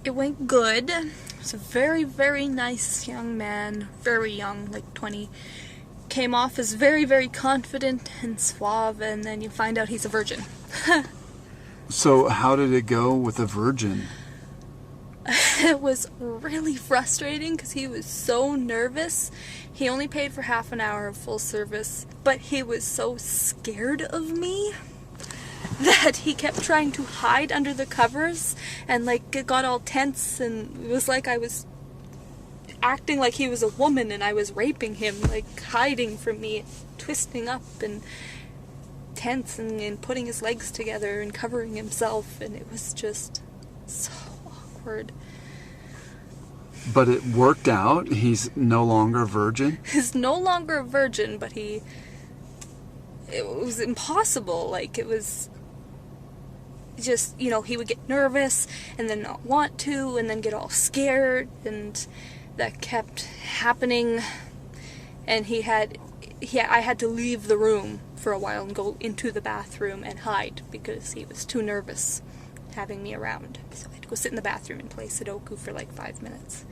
It went good. He's a very, very nice young man, very young, like 20. Came off as very, very confident and suave, and then you find out he's a virgin. So how did it go with a virgin? It was really frustrating because he was so nervous. He only paid for half an hour of full service, but he was so scared of me that he kept trying to hide under the covers, and like it got all tense, and it was like I was acting like he was a woman and I was raping him, like hiding from me, twisting up and tense and putting his legs together and covering himself, and it was just so awkward. But it worked out? He's no longer a virgin? He's no longer a virgin, but it was impossible. Like, it was just, you know, he would get nervous and then not want to and then get all scared, and that kept happening. And I had to leave the room for a while and go into the bathroom and hide because he was too nervous having me around. So I had to go sit in the bathroom and play Sudoku for like 5 minutes.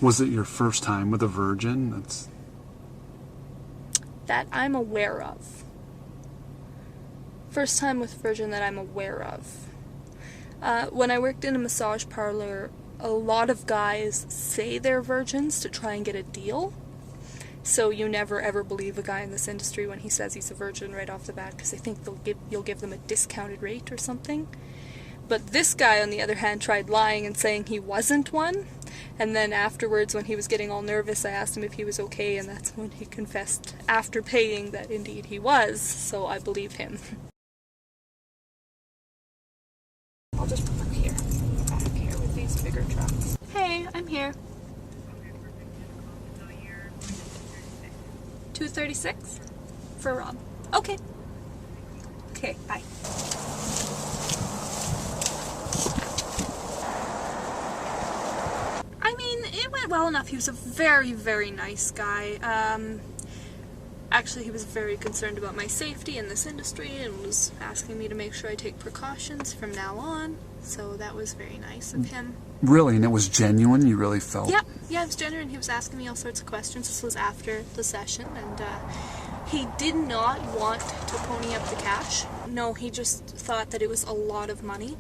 Was it your first time with a virgin? That I'm aware of. First time with virgin that I'm aware of. When I worked in a massage parlor, a lot of guys say they're virgins to try and get a deal. So you never ever believe a guy in this industry when he says he's a virgin right off the bat, because they think you'll give them a discounted rate or something. But this guy, on the other hand, tried lying and saying he wasn't one. And then afterwards, when he was getting all nervous, I asked him if he was okay, and that's when he confessed after paying that indeed he was, so I believe him. I'll just park here, back here with these bigger trucks. Hey, I'm here. 236 for Rob. Okay. Okay, bye. I mean, it went well enough. He was a very, very nice guy. Actually, he was very concerned about my safety in this industry and was asking me to make sure I take precautions from now on. So that was very nice of him. Really? And it was genuine? You really felt? Yeah, it was genuine. He was asking me all sorts of questions. This was after the session, and he did not want to pony up the cash. No, he just thought that it was a lot of money.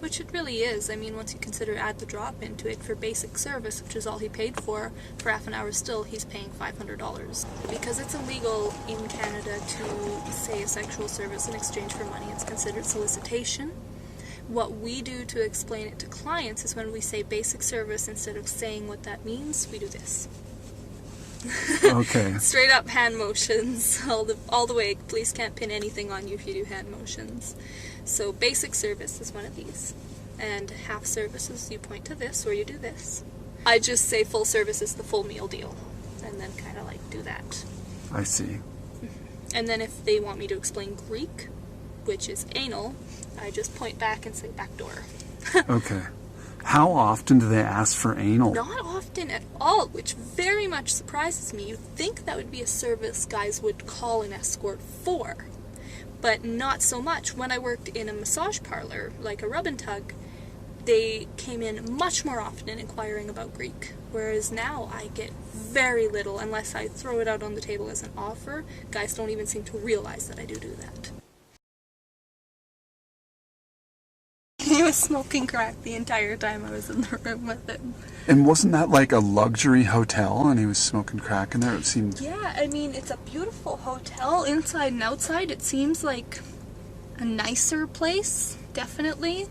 Which it really is. I mean, once you consider add the drop into it for basic service, which is all he paid for half an hour still, he's paying $500. Because it's illegal in Canada to say a sexual service in exchange for money, it's considered solicitation. What we do to explain it to clients is when we say basic service, instead of saying what that means, we do this. Okay. Straight up hand motions all the way. Police can't pin anything on you if you do hand motions. So basic service is one of these, and half services you point to this or you do this. I just say full service is the full meal deal, and then kind of like do that. I see. And then if they want me to explain Greek, which is anal, I just point back and say back door. Okay. How often do they ask for anal? Not often at all, which very much surprises me. You'd think that would be a service guys would call an escort for, but not so much. When I worked in a massage parlor, like a rub and tug, they came in much more often inquiring about Greek, whereas now I get very little unless I throw it out on the table as an offer. Guys don't even seem to realize that I do that. He was smoking crack the entire time I was in the room with him. And wasn't that like a luxury hotel and he was smoking crack in there? It seemed... Yeah, I mean, it's a beautiful hotel. Inside and outside, it seems like a nicer place, definitely.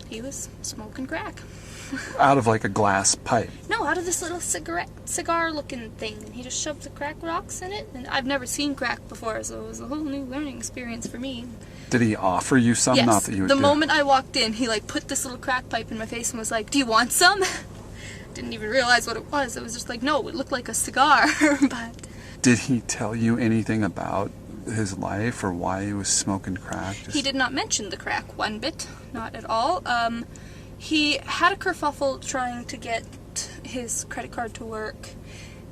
He was smoking crack. Out of like a glass pipe? No, out of this little cigar-looking thing. And he just shoved the crack rocks in it. And I've never seen crack before, so it was a whole new learning experience for me. Did he offer you some? Yes. Not that you would the moment I walked in, he like put this little crack pipe in my face and was like, "Do you want some?" Didn't even realize what it was. It was just like, no, it looked like a cigar. But did he tell you anything about his life or why he was smoking crack? He did not mention the crack one bit, not at all. He had a kerfuffle trying to get his credit card to work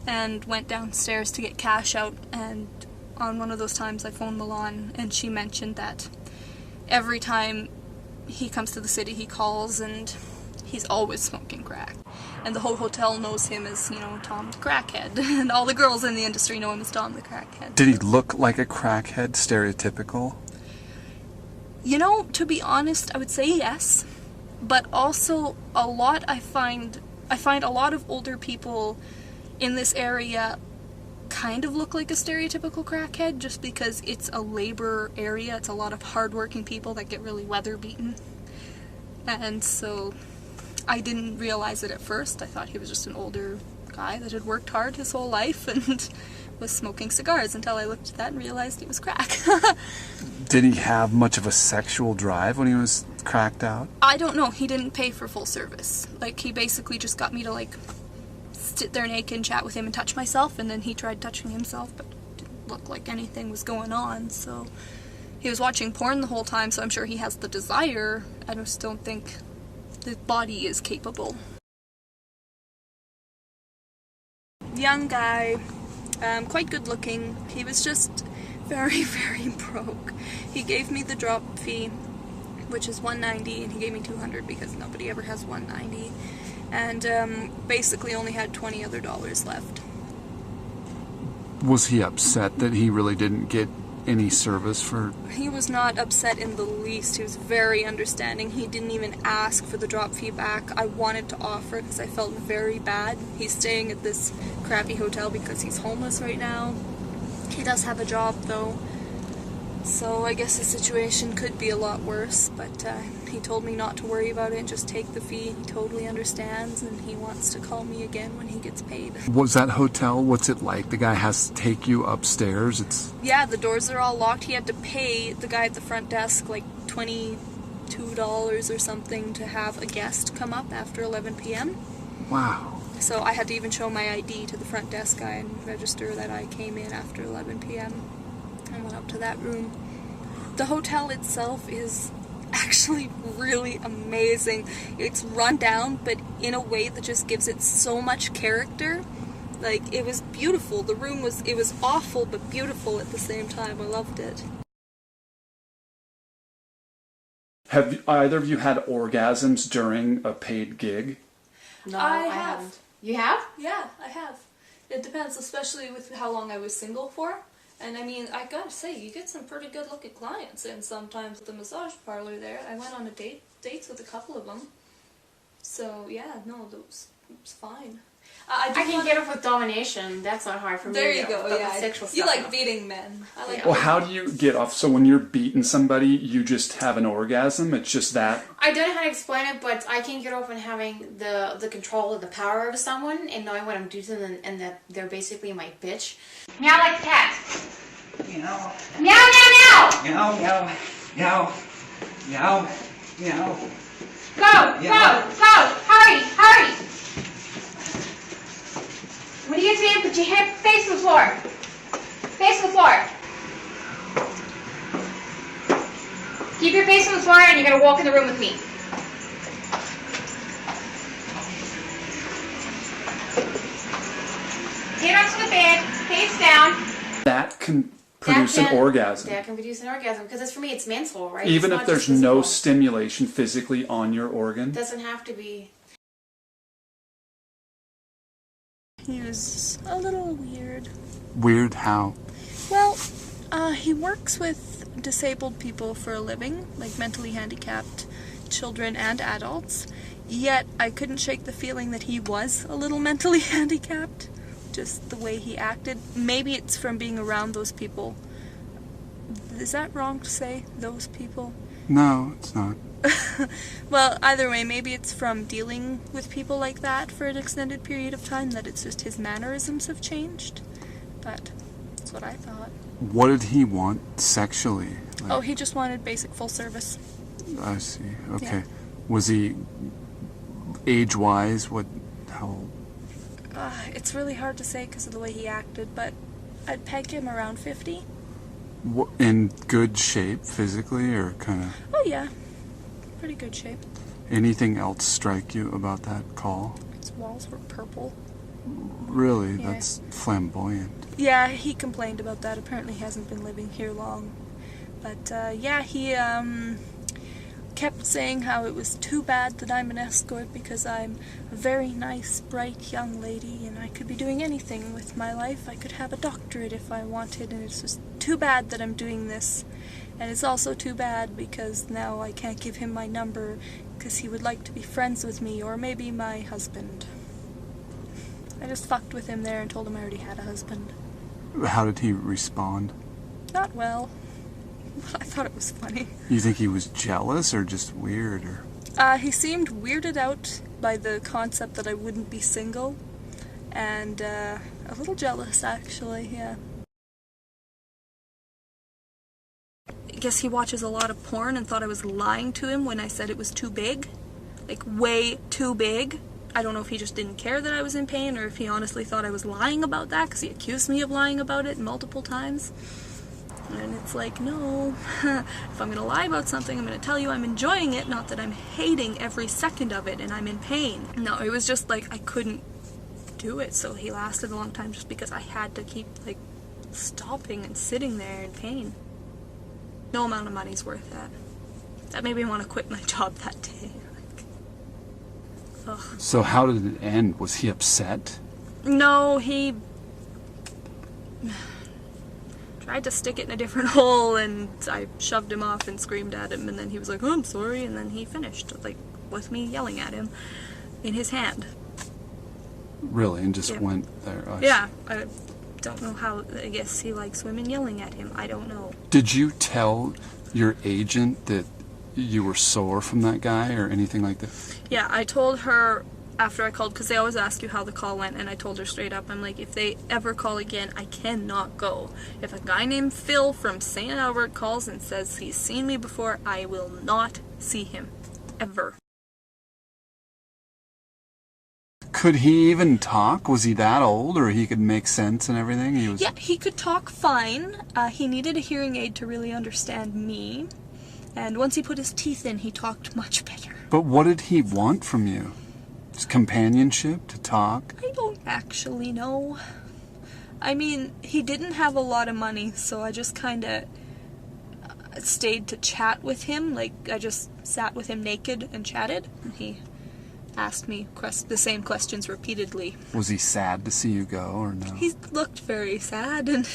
and went downstairs to get cash out, and on one of those times I phoned Milan and she mentioned that every time he comes to the city, he calls, and he's always smoking crack. And the whole hotel knows him as, Tom the crackhead. And all the girls in the industry know him as Tom the crackhead. Did he look like a crackhead, stereotypical? To be honest, I would say yes. But also, I find a lot of older people in this area kind of look like a stereotypical crackhead, just because it's a labor area. It's a lot of hardworking people that get really weather beaten. And so I didn't realize it at first. I thought he was just an older guy that had worked hard his whole life and was smoking cigars, until I looked at that and realized it was crack. Did he have much of a sexual drive when he was cracked out? I don't know. He didn't pay for full service. He basically just got me to sit there naked and chat with him and touch myself, and then he tried touching himself, but it didn't look like anything was going on. So he was watching porn the whole time, so I'm sure he has the desire. I just don't think the body is capable. Young guy, quite good looking. He was just very, very broke. He gave me the drop fee, which is $190, and he gave me $200 because nobody ever has $190. And basically only had $20 other left. Was he upset that he really didn't get any service for... He was not upset in the least. He was very understanding. He didn't even ask for the drop fee back. I wanted to offer it because I felt very bad. He's staying at this crappy hotel because he's homeless right now. He does have a job though, so I guess the situation could be a lot worse, but he told me not to worry about it, just take the fee. He totally understands, and he wants to call me again when he gets paid. Was that hotel, what's it like? The guy has to take you upstairs? Yeah, the doors are all locked. He had to pay the guy at the front desk $22 or something to have a guest come up after 11 p.m. Wow. So I had to even show my ID to the front desk guy and register that I came in after 11 p.m. and went up to that room. The hotel itself is actually really amazing. It's run down, but in a way that just gives it so much character. It was beautiful. The room was awful but beautiful at the same time. I loved it. Have either of you had orgasms during a paid gig? No, I I have. haven't. You have? Yeah, I have. It depends, especially with how long I was single for. And I mean, I gotta say, you get some pretty good looking clients in sometimes at the massage parlor there. I went on dates with a couple of them. So yeah, no, it was fine. I can get off with domination. That's not hard for me. There you go, but yeah. with sexual You stuff, like no. beating men. I like Well, how do you get off? So when you're beating somebody, you just have an orgasm? It's just that? I don't know how to explain it, but I can get off on having the control of the power over someone and knowing what I'm doing to them, and that they're basically my bitch. Meow like a cat. Meow. Meow, meow, meow. Meow, meow, meow, meow, meow. Go, Yeah. go, hurry, hurry. When you get to the end, put your head face on the floor. Face on the floor. Keep your face on the floor, and you're gonna walk in the room with me. Get onto the bed, face down. That can produce an orgasm. That can produce an orgasm, because it's, for me, it's mental, right? Even It's if not there's just no physical. stimulation physically on your organ? It doesn't have to be. He was a little weird. Weird how? Well, he works with disabled people for a living, like mentally handicapped children and adults. Yet I couldn't shake the feeling that he was a little mentally handicapped. Just the way he acted. Maybe it's from being around those people. Is that wrong to say, those people? No, it's not. Well, either way, maybe it's from dealing with people like that for an extended period of time, that it's just his mannerisms have changed. But that's what I thought. What did he want sexually? Oh, he just wanted basic full service. I see. Okay. Yeah. Was he age-wise? How? It's really hard to say because of the way he acted, but I'd peg him around 50. In good shape physically, or kind of? Oh yeah, pretty good shape. Anything else strike you about that call? His walls were purple. Really? Yeah. That's flamboyant. Yeah, he complained about that. Apparently he hasn't been living here long. But yeah, he kept saying how it was too bad that I'm an escort because I'm a very nice, bright young lady and I could be doing anything with my life. I could have a doctorate if I wanted, and it's just too bad that I'm doing this. And it's also too bad because now I can't give him my number because he would like to be friends with me, or maybe my husband. I just fucked with him there and told him I already had a husband. How did he respond? Not well. I thought it was funny. You think he was jealous or just weird? Or He seemed weirded out by the concept that I wouldn't be single, and a little jealous, actually, yeah. I guess he watches a lot of porn and thought I was lying to him when I said it was too big. Like, way too big. I don't know if he just didn't care that I was in pain, or if he honestly thought I was lying about that, because he accused me of lying about it multiple times. And it's like, no, if I'm going to lie about something, I'm going to tell you I'm enjoying it, not that I'm hating every second of it and I'm in pain. No, it was just like I couldn't do it, so he lasted a long time just because I had to keep, like, stopping and sitting there in pain. No amount of money's worth that. That made me want to quit my job that day. Ugh. So how did it end? Was he upset? No, he tried to stick it in a different hole, and I shoved him off and screamed at him, and then he was like, oh, I'm sorry, and then he finished, like, with me yelling at him in his hand. Really? And just Yeah. went there? Oh, Yeah, I don't know how. I guess he likes women yelling at him. I don't know. Did you tell your agent that you were sore from that guy or anything like that? Yeah, I told her after I called, because they always ask you how the call went, and I told her straight up, I'm like, if they ever call again, I cannot go. If a guy named Phil from St. Albert calls and says he's seen me before, I will not see him. Ever. Could he even talk? Was he that old, or he could make sense and everything? He was. Yeah, he could talk fine. He needed a hearing aid to really understand me. And once he put his teeth in, he talked much better. But what did he want from you? Just companionship, to talk? I don't actually know. I mean, he didn't have a lot of money, so I just kind of stayed to chat with him. Like, I just sat with him naked and chatted. And he asked me the same questions repeatedly. Was he sad to see you go, or no? He looked very sad, and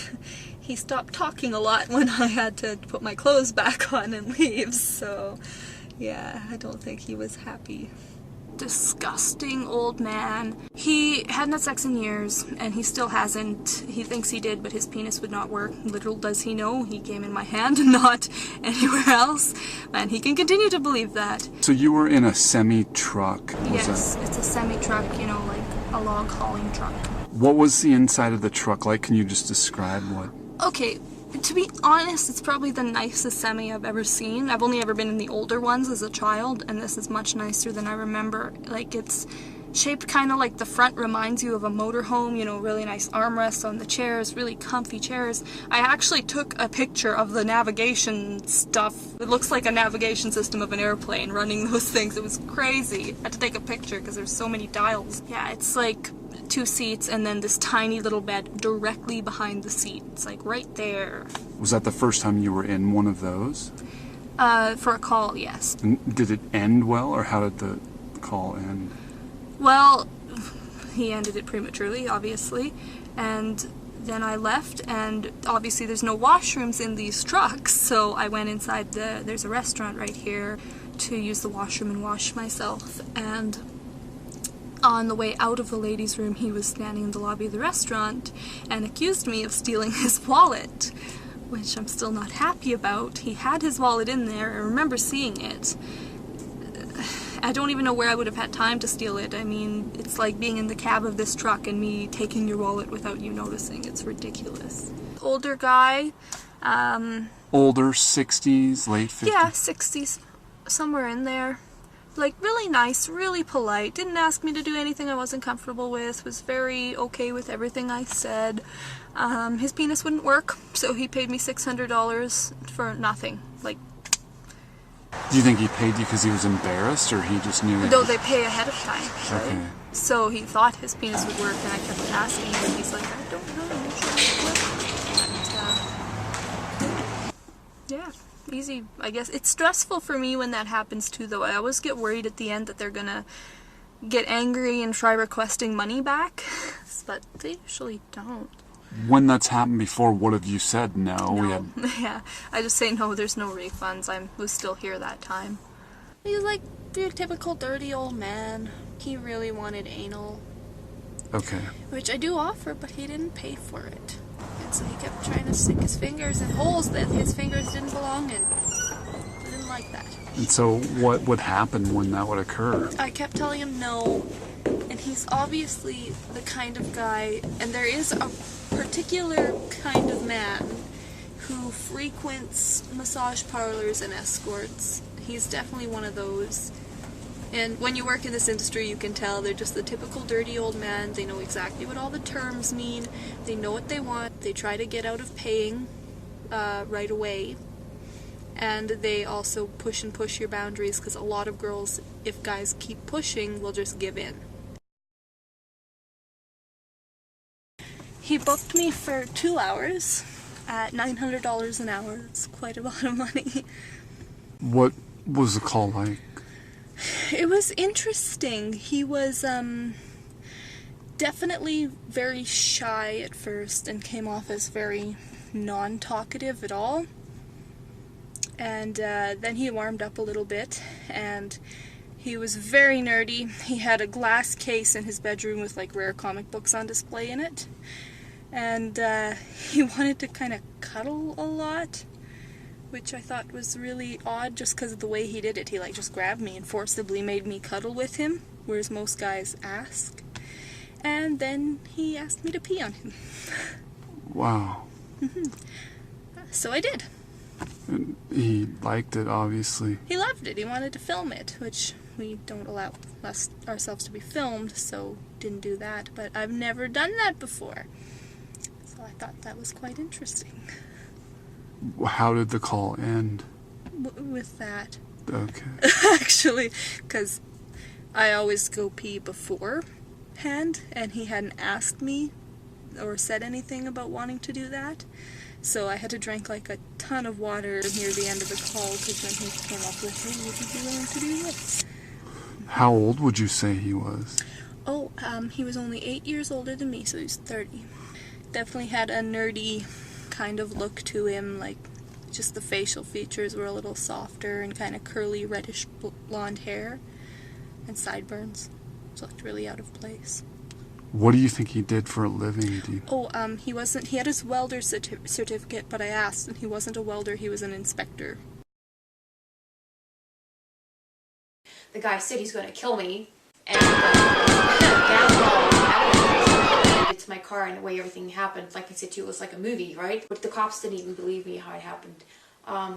he stopped talking a lot when I had to put my clothes back on and leave, so yeah, I don't think he was happy. Disgusting old man. He hadn't had sex in years, and he still hasn't. He thinks he did, but his penis would not work. Little does he know, he came in my hand and not anywhere else, and he can continue to believe that. So you were in a semi-truck? Yes, it's a semi-truck, you know, like a log hauling truck. What was the inside of the truck like? Can you just describe what? Okay, to be honest, it's probably the nicest semi I've ever seen. I've only ever been in the older ones as a child, and this is much nicer than I remember. Like, it's shaped kind of like the front reminds you of a motorhome, you know, really nice armrests on the chairs, really comfy chairs. I actually took a picture of the navigation stuff. It looks like a navigation system of an airplane running those things. It was crazy. I had to take a picture because there's so many dials. Yeah, it's like 2 seats and then this tiny little bed directly behind the seat. It's like right there. Was that the first time you were in one of those? For a call, yes. And did it end well, or how did the call end? Well, he ended it prematurely, obviously, and then I left, and obviously there's no washrooms in these trucks, so I went inside there's a restaurant right here to use the washroom and wash myself, and on the way out of the ladies' room, he was standing in the lobby of the restaurant and accused me of stealing his wallet, which I'm still not happy about. He had his wallet in there. I remember seeing it. I don't even know where I would have had time to steal it. I mean, it's like being in the cab of this truck and me taking your wallet without you noticing. It's ridiculous. Older guy. Older, 60s, late 50s? Yeah, 60s. Somewhere in there. Like, really nice, really polite. Didn't ask me to do anything I wasn't comfortable with. Was very okay with everything I said. His penis wouldn't work, so he paid me $600 for nothing. Like, do you think he paid you because he was embarrassed, or he just knew? no, they pay ahead of time, right? Okay. So he thought his penis would work, and I kept asking him, and he's like, I don't know. And, yeah, easy crazy. I guess it's stressful for me when that happens too, though. I always get worried at the end that they're gonna get angry and try requesting money back, but they usually don't. When that's happened before, what have you said? No. Yeah, I just say no, there's no refunds. I was still here that time. He's like your typical dirty old man. He really wanted anal. Okay. Which I do offer, but he didn't pay for it. And so he kept trying to stick his fingers in holes that his fingers didn't belong in. I didn't like that. And so what would happen when that would occur? I kept telling him no, and he's obviously the kind of guy, and there is a particular kind of man who frequents massage parlors and escorts. He's definitely one of those. And when you work in this industry, you can tell they're just the typical dirty old man. They know exactly what all the terms mean. They know what they want. They try to get out of paying right away. And they also push your boundaries, because a lot of girls, if guys keep pushing, will just give in. He booked me for 2 hours at $900 an hour. It's quite a lot of money. What was the call like? It was interesting. He was definitely very shy at first and came off as very non-talkative at all. And then he warmed up a little bit, and he was very nerdy. He had a glass case in his bedroom with like rare comic books on display in it. And he wanted to kind of cuddle a lot, which I thought was really odd just because of the way he did it. He like just grabbed me and forcibly made me cuddle with him, whereas most guys ask. And then he asked me to pee on him. Wow. So I did. And he liked it, obviously. He loved it. He wanted to film it, which we don't allow ourselves to be filmed, so didn't do that. But I've never done that before. So I thought that was quite interesting. How did the call end? With that. Okay. Actually, because I always go pee beforehand, and he hadn't asked me or said anything about wanting to do that. So I had to drink like a ton of water near the end of the call, because then he came up with, hey, would you be willing to do this? How old would you say he was? Oh, he was only 8 years older than me, so he's 30. Definitely had a nerdy kind of look to him, like just the facial features were a little softer and kind of curly reddish blonde hair and sideburns. So looked really out of place. What do you think he did for a living? He had his welder certificate, but I asked, and he wasn't a welder, he was an inspector. The guy said he's going to kill me, and to my car and the way everything happened. Like I said to you, it was like a movie, right? But the cops didn't even believe me how it happened.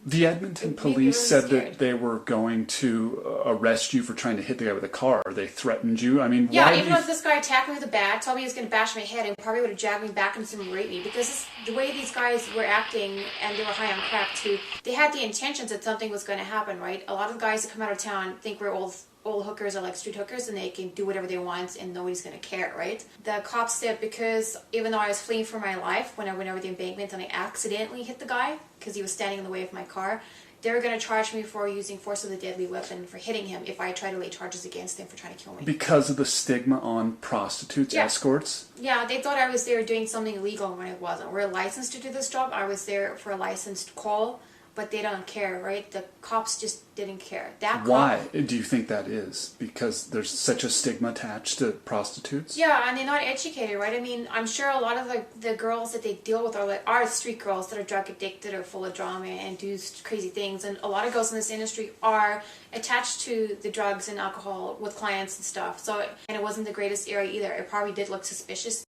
The Edmonton police said that they were going to arrest you for trying to hit the guy with a car. They threatened you. I mean, yeah, even if this guy attacked me with a bat, told me he was going to bash my head, and probably would have jabbed me back into and raped me, because the way these guys were acting, and they were high on crack too, they had the intentions that something was going to happen, right? A lot of the guys that come out of town think we're old hookers or like street hookers, and they can do whatever they want and nobody's going to care, right? The cops said, because even though I was fleeing for my life when I went over the embankment and I accidentally hit the guy because he was standing in the way of my car, they were going to charge me for using force of the deadly weapon for hitting him if I tried to lay charges against him for trying to kill me. Because of the stigma on prostitutes, escorts? Yeah, they thought I was there doing something illegal when it wasn't. We're licensed to do this job. I was there for a licensed call, but they don't care, right? The cops just didn't care. Why do you think that is? Because there's such a stigma attached to prostitutes? Yeah, and they're not educated, right? I mean, I'm sure a lot of the girls that they deal with are street girls that are drug addicted or full of drama and do crazy things. And a lot of girls in this industry are attached to the drugs and alcohol with clients and stuff. So, and it wasn't the greatest area either. It probably did look suspicious.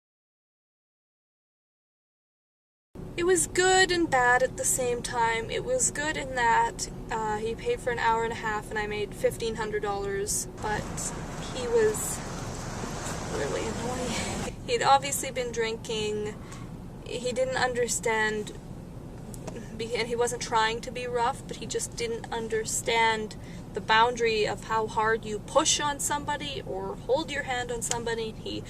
It was good and bad at the same time. It was good in that he paid for an hour and a half and I made $1,500, but he was really annoying. He'd obviously been drinking. He didn't understand, and he wasn't trying to be rough, but he just didn't understand the boundary of how hard you push on somebody or hold your hand on somebody. He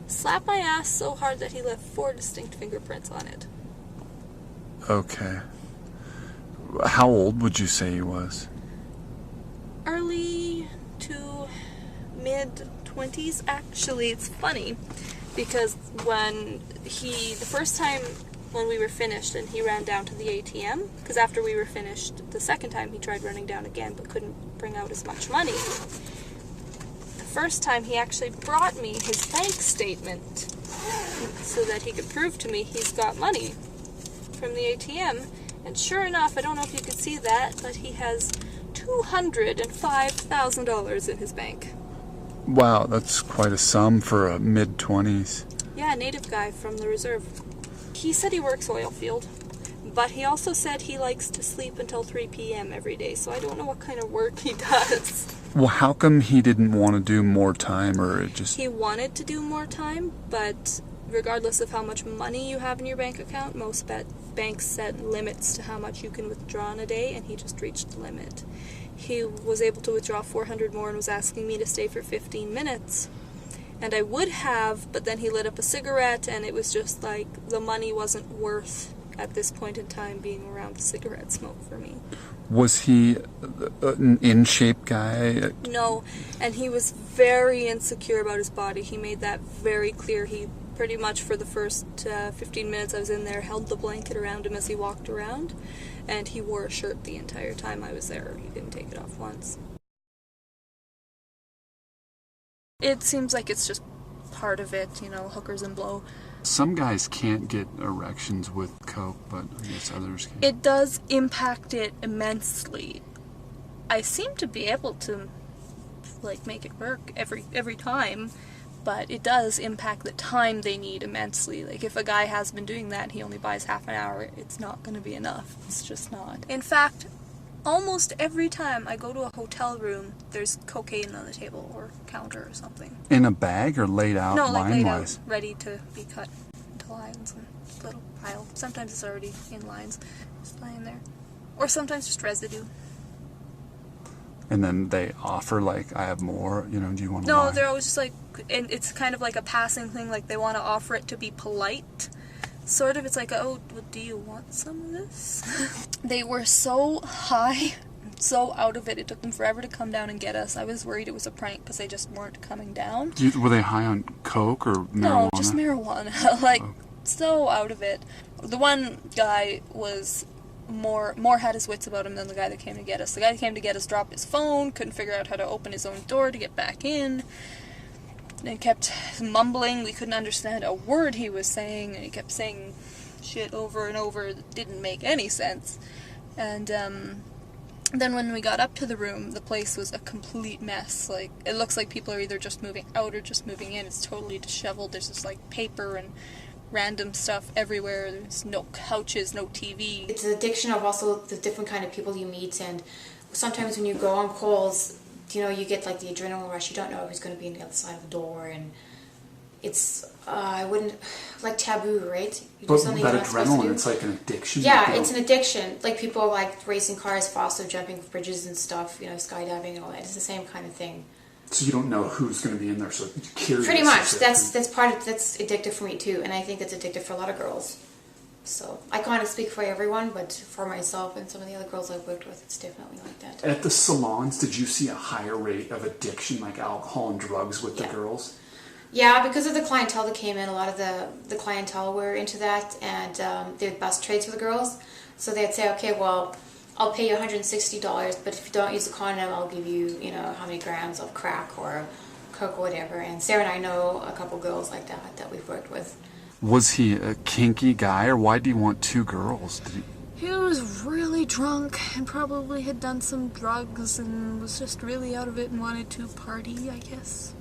slapped my ass so hard that he left 4 distinct fingerprints on it. Okay. How old would you say he was? Early to mid-20s. Actually, it's funny because the first time when we were finished and he ran down to the ATM, because after we were finished the second time he tried running down again but couldn't bring out as much money. The first time he actually brought me his bank statement so that he could prove to me he's got money from the ATM, and sure enough, I don't know if you could see that, but he has $205,000 in his bank. Wow, that's quite a sum for a mid-20s. Yeah, a native guy from the reserve. He said he works oil field, but he also said he likes to sleep until 3 p.m. every day, so I don't know what kind of work he does. Well, how come he didn't want to do more time, or it just... He wanted to do more time, but regardless of how much money you have in your bank account, most banks set limits to how much you can withdraw in a day, and he just reached the limit. He was able to withdraw 400 more and was asking me to stay for 15 minutes. And I would have, but then he lit up a cigarette, and it was just like the money wasn't worth, at this point in time, being around the cigarette smoke for me. Was he an in-shape guy? No, and he was very insecure about his body. He made that very clear. He pretty much, for the first 15 minutes I was in there, held the blanket around him as he walked around, and he wore a shirt the entire time I was there. He didn't take it off once. It seems like it's just part of it, hookers and blow. Some guys can't get erections with coke, but I guess others can. It does impact it immensely. I seem to be able to, make it work every time, but it does impact the time they need immensely. Like, if a guy has been doing that and he only buys half an hour, it's not going to be enough. It's just not. In fact, almost every time I go to a hotel room, there's cocaine on the table or counter or something. In a bag or laid out line-wise? Laid out, ready to be cut into lines in a little pile. Sometimes it's already in lines, just lying there. Or sometimes just residue. And then they offer, I have more, do you want to No, buy? they're always just and it's kind of like a passing thing, they want to offer it to be polite. Sort of, it's like, oh, well, do you want some of this? They were so high, so out of it, it took them forever to come down and get us. I was worried it was a prank because they just weren't coming down. Were they high on coke or marijuana? No, just marijuana. So out of it. The one guy was more had his wits about him than the guy that came to get us. The guy that came to get us dropped his phone, couldn't figure out how to open his own door to get back in. And kept mumbling. We couldn't understand a word he was saying, and he kept saying shit over and over that didn't make any sense. And then when we got up to the room, the place was a complete mess. It looks like people are either just moving out or just moving in. It's totally disheveled. There's just paper and random stuff everywhere. There's no couches, no TV. It's an addiction of also the different kind of people you meet, and sometimes when you go on calls, you get the adrenaline rush. You don't know who's going to be on the other side of the door, and it's I wouldn't taboo, right? You do But something that you're not supposed to adrenaline, do. it's like an addiction. Yeah, it's an addiction. People racing cars, fast jumping bridges and stuff. Skydiving and all that. It's the same kind of thing. So you don't know who's going to be in there, so you're curious. Pretty much. That's addictive for me too, and I think that's addictive for a lot of girls. So I can't speak for everyone, but for myself and some of the other girls I've worked with, it's definitely like that. At the salons, did you see a higher rate of addiction, like alcohol and drugs, with the girls? Yeah, because of the clientele that came in, a lot of the clientele were into that, and they would bust trades for the girls. So they'd say, okay, well, I'll pay you $160, but if you don't use a condom, I'll give you, how many grams of crack or coke or whatever. And Sarah and I know a couple girls like that we've worked with. Was he a kinky guy, or why do you want two girls? He was really drunk and probably had done some drugs and was just really out of it and wanted to party, I guess.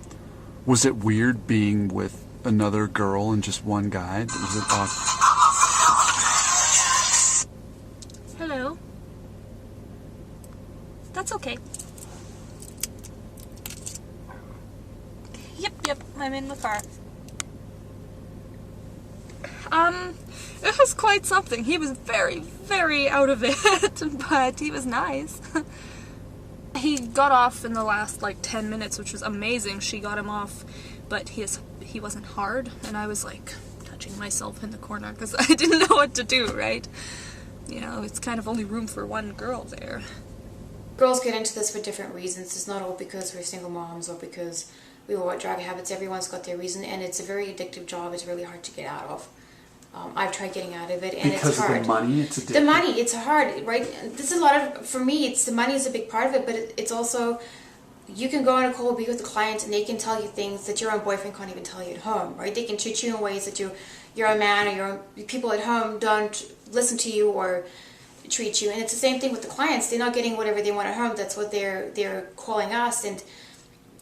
Was it weird being with another girl and just one guy? Was it odd? Hello. That's okay. Yep, I'm in the car. It was quite something. He was very, very out of it, but he was nice. He got off in the last 10 minutes, which was amazing. She got him off, but he wasn't hard, and I was touching myself in the corner because I didn't know what to do, right? you know, it's kind of only room for one girl there. Girls get into this for different reasons. It's not all because we're single moms or because we all want drug habits. Everyone's got their reason, and it's a very addictive job. It's really hard to get out of. I've tried getting out of it, and because it's hard. Because of the money, it's addictive. The money, it's hard, right? This is a lot of, for me, it's the money is a big part of it, but it's also, you can go on a call, be with a client, and they can tell you things that your own boyfriend can't even tell you at home, right? They can treat you in ways that your own man or your people at home don't listen to you or treat you. And it's the same thing with the clients. They're not getting whatever they want at home. That's what they're calling us. And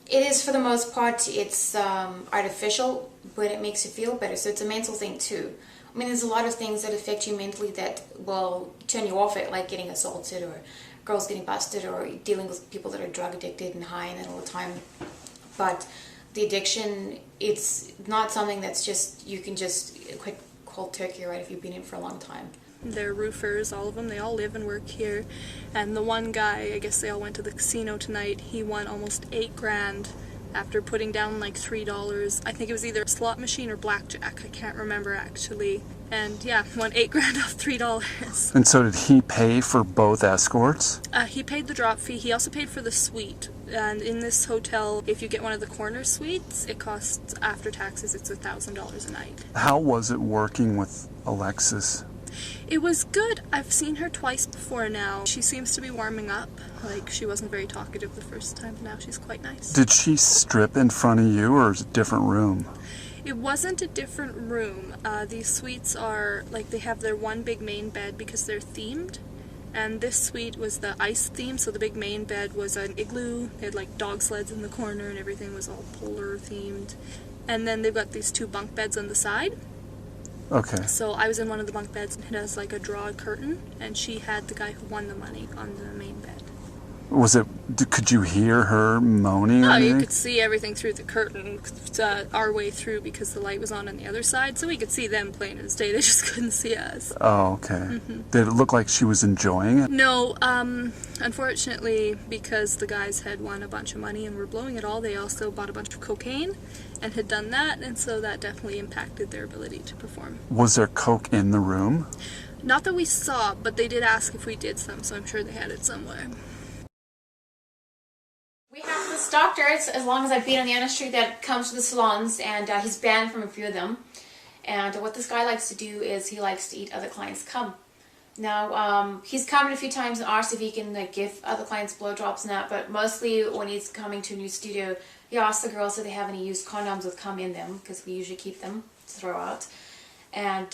it is, for the most part, it's artificial, but it makes you feel better. So it's a mental thing too. I mean, there's a lot of things that affect you mentally that will turn you off it, like getting assaulted or girls getting busted or dealing with people that are drug addicted and high and that all the time. But the addiction, it's not something that's just, you can just quit cold turkey, right, if you've been in it for a long time. They're roofers, all of them. They all live and work here. And the one guy, I guess they all went to the casino tonight, he won almost $8,000 after putting down like $3. I think it was either a slot machine or blackjack. I can't remember actually. And yeah, won $8,000 off $3. And so did he pay for both escorts? He paid the drop fee. He also paid for the suite. And in this hotel, if you get one of the corner suites, it costs, after taxes, it's $1,000 a night. How was it working with Alexis? It was good. I've seen her twice before now. She seems to be warming up. Like, she wasn't very talkative the first time, but now she's quite nice. Did she strip in front of you, or is it a different room? It wasn't a different room. These suites are, like, they have their one big main bed because they're themed. And this suite was the ice theme, so the big main bed was an igloo. They had, like, dog sleds in the corner, and everything was all polar themed. And then they've got these two bunk beds on the side. Okay. So I was in one of the bunk beds, and it has like a draw curtain, and she had the guy who won the money on the main bed. Was it, could you hear her moaning? No, you could see everything through the curtain, our way through, because the light was on the other side, so we could see them plain as day. They just couldn't see us. Oh, okay. Did it look like she was enjoying it? No, unfortunately, because the guys had won a bunch of money and were blowing it all, they also bought a bunch of cocaine and had done that, and so that definitely impacted their ability to perform. Was there coke in the room? Not that we saw, but they did ask if we did some, so I'm sure they had it somewhere. We have this doctor, as long as I've been on the industry, that comes to the salons, and he's banned from a few of them. And what this guy likes to do is he likes to eat other clients' cum. Now, he's come in a few times and asked if he can give other clients blowjobs and that, but mostly when he's coming to a new studio, he asks the girls if they have any used condoms with cum in them, because we usually keep them to throw out. And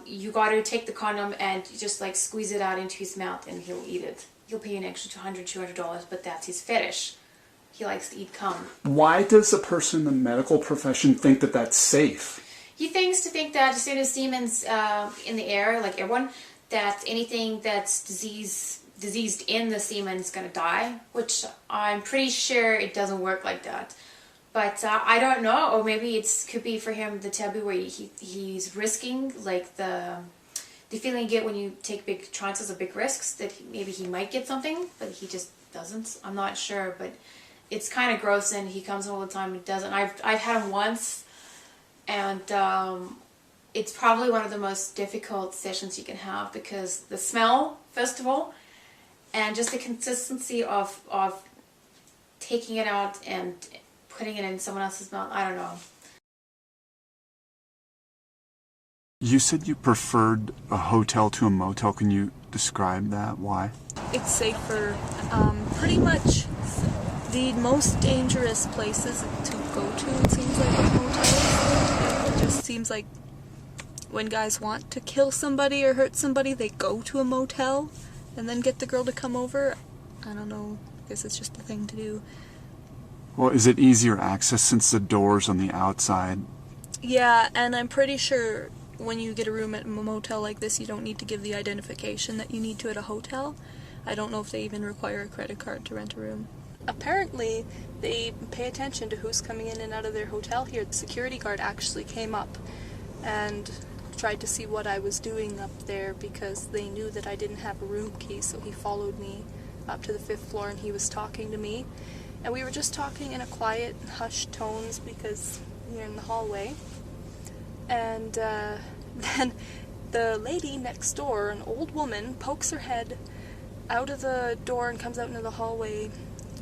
you got to take the condom and just like squeeze it out into his mouth and he'll eat it. He'll pay an extra $100, $200, but that's his fetish. He likes to eat cum. Why does a person in the medical profession think that that's safe? He thinks that as soon as semen's in the air, like everyone, that anything that's diseased in the semen is going to die, which I'm pretty sure it doesn't work like that. But I don't know, or maybe it could be for him the taboo where he's risking, like the feeling you get when you take big chances or big risks, that maybe he might get something, but he just doesn't. I'm not sure, but it's kind of gross, and he comes in all the time and doesn't. I've had him once, and it's probably one of the most difficult sessions you can have, because the smell, first of all, and just the consistency of taking it out and putting it in someone else's mouth. I don't know. You said you preferred a hotel to a motel. Can you describe that? Why? It's safer. Pretty much the most dangerous places to go to, it seems like, with motels. It just seems like when guys want to kill somebody or hurt somebody, they go to a motel and then get the girl to come over. I don't know. I guess it's just the thing to do. Well, is it easier access since the door's on the outside? Yeah, and I'm pretty sure when you get a room at a motel like this, you don't need to give the identification that you need to at a hotel. I don't know if they even require a credit card to rent a room. Apparently, they pay attention to who's coming in and out of their hotel here. The security guard actually came up and tried to see what I was doing up there, because they knew that I didn't have a room key, so he followed me up to the 5th floor and he was talking to me. And we were just talking in a quiet, hushed tones because we were in the hallway. And then the lady next door, an old woman, pokes her head out of the door and comes out into the hallway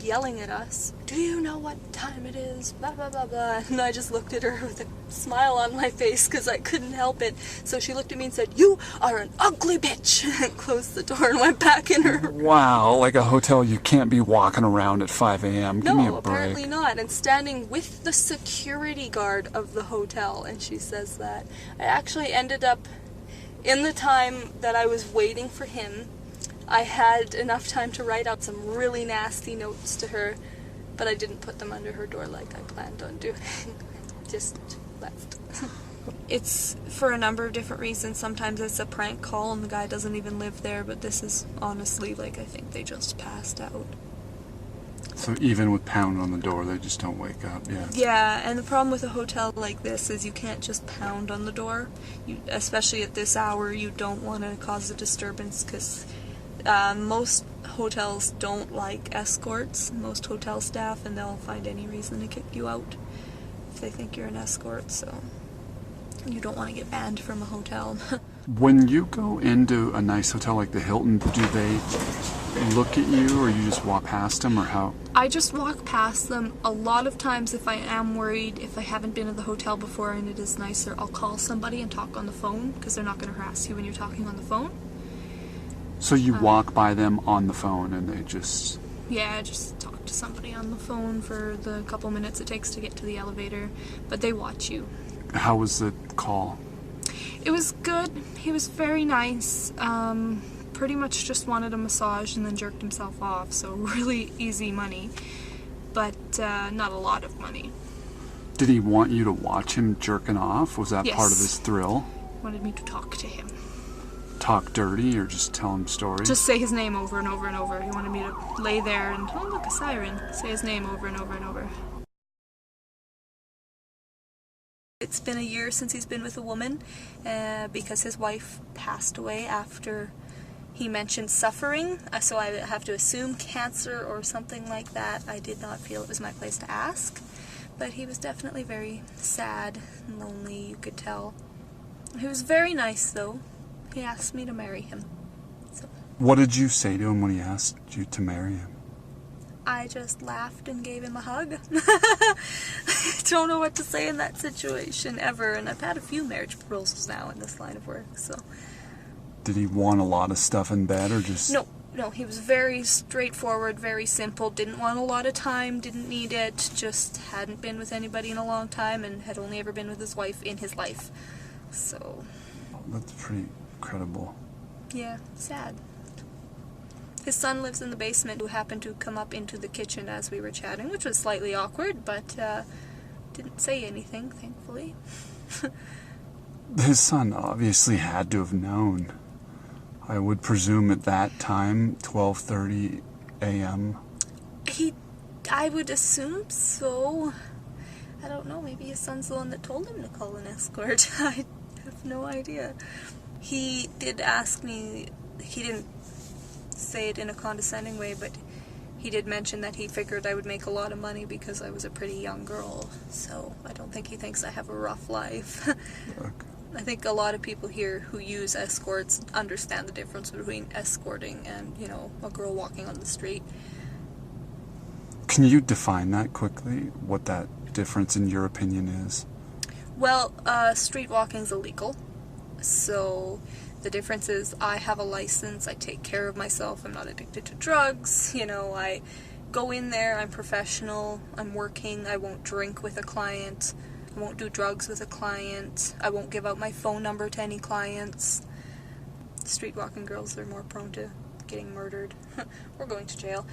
yelling at us, "Do you know what time it is? Blah, blah, blah, blah." And I just looked at her with a smile on my face because I couldn't help it. So she looked at me and said, "You are an ugly bitch," and closed the door and went back in her. Wow, like a hotel, you can't be walking around at 5 a.m. Give me a No, break. apparently not. And standing with the security guard of the hotel, and she says that. I actually ended up, in the time that I was waiting for him, I had enough time to write out some really nasty notes to her, but I didn't put them under her door like I planned on doing. Just left. It's for a number of different reasons. Sometimes it's a prank call and the guy doesn't even live there, but this is honestly, like, I think they just passed out. So even with pound on the door, they just don't wake up, yeah. Yeah, and the problem with a hotel like this is you can't just pound on the door. Especially at this hour, you don't want to cause a disturbance because most hotels don't like escorts, most hotel staff, and they'll find any reason to kick you out if they think you're an escort, so you don't want to get banned from a hotel. When you go into a nice hotel like the Hilton, do they look at you or you just walk past them, or how? I just walk past them. A lot of times if I am worried, if I haven't been to the hotel before and it is nicer, I'll call somebody and talk on the phone because they're not going to harass you when you're talking on the phone. So you walk by them on the phone and they just... Yeah, just talk to somebody on the phone for the couple minutes it takes to get to the elevator, but they watch you. How was the call? It was good. He was very nice. Pretty much just wanted a massage and then jerked himself off, so really easy money, but not a lot of money. Did he want you to watch him jerking off? Was that part of his thrill? He wanted me to talk to him. Talk dirty or just tell him stories? Just say his name over and over and over. He wanted me to lay there and, oh look, a siren. Say his name over and over and over. It's been a year since he's been with a woman because his wife passed away after he mentioned suffering, so I have to assume cancer or something like that. I did not feel it was my place to ask, but he was definitely very sad and lonely, you could tell. He was very nice though. He asked me to marry him. So what did you say to him when he asked you to marry him? I just laughed and gave him a hug. I don't know what to say in that situation ever, and I've had a few marriage proposals now in this line of work, so. Did he want a lot of stuff in bed or just... No, he was very straightforward, very simple, didn't want a lot of time, didn't need it, just hadn't been with anybody in a long time and had only ever been with his wife in his life. So. That's pretty incredible. Yeah, sad. His son lives in the basement, who happened to come up into the kitchen as we were chatting, which was slightly awkward, but didn't say anything, thankfully. His son obviously had to have known. I would presume at that time, 12:30 a.m. I would assume so. I don't know, maybe his son's the one that told him to call an escort. I have no idea. He did ask me, he didn't say it in a condescending way, but he did mention that he figured I would make a lot of money because I was a pretty young girl, so I don't think he thinks I have a rough life. Okay. I think a lot of people here who use escorts understand the difference between escorting and, you know, a girl walking on the street. Can you define that quickly, what that difference in your opinion is? Well, street walking's illegal, so the difference is I have a license, I take care of myself, I'm not addicted to drugs, you know, I go in there, I'm professional, I'm working, I won't drink with a client, I won't do drugs with a client, I won't give out my phone number to any clients. Street walking girls are more prone to getting murdered or going to jail.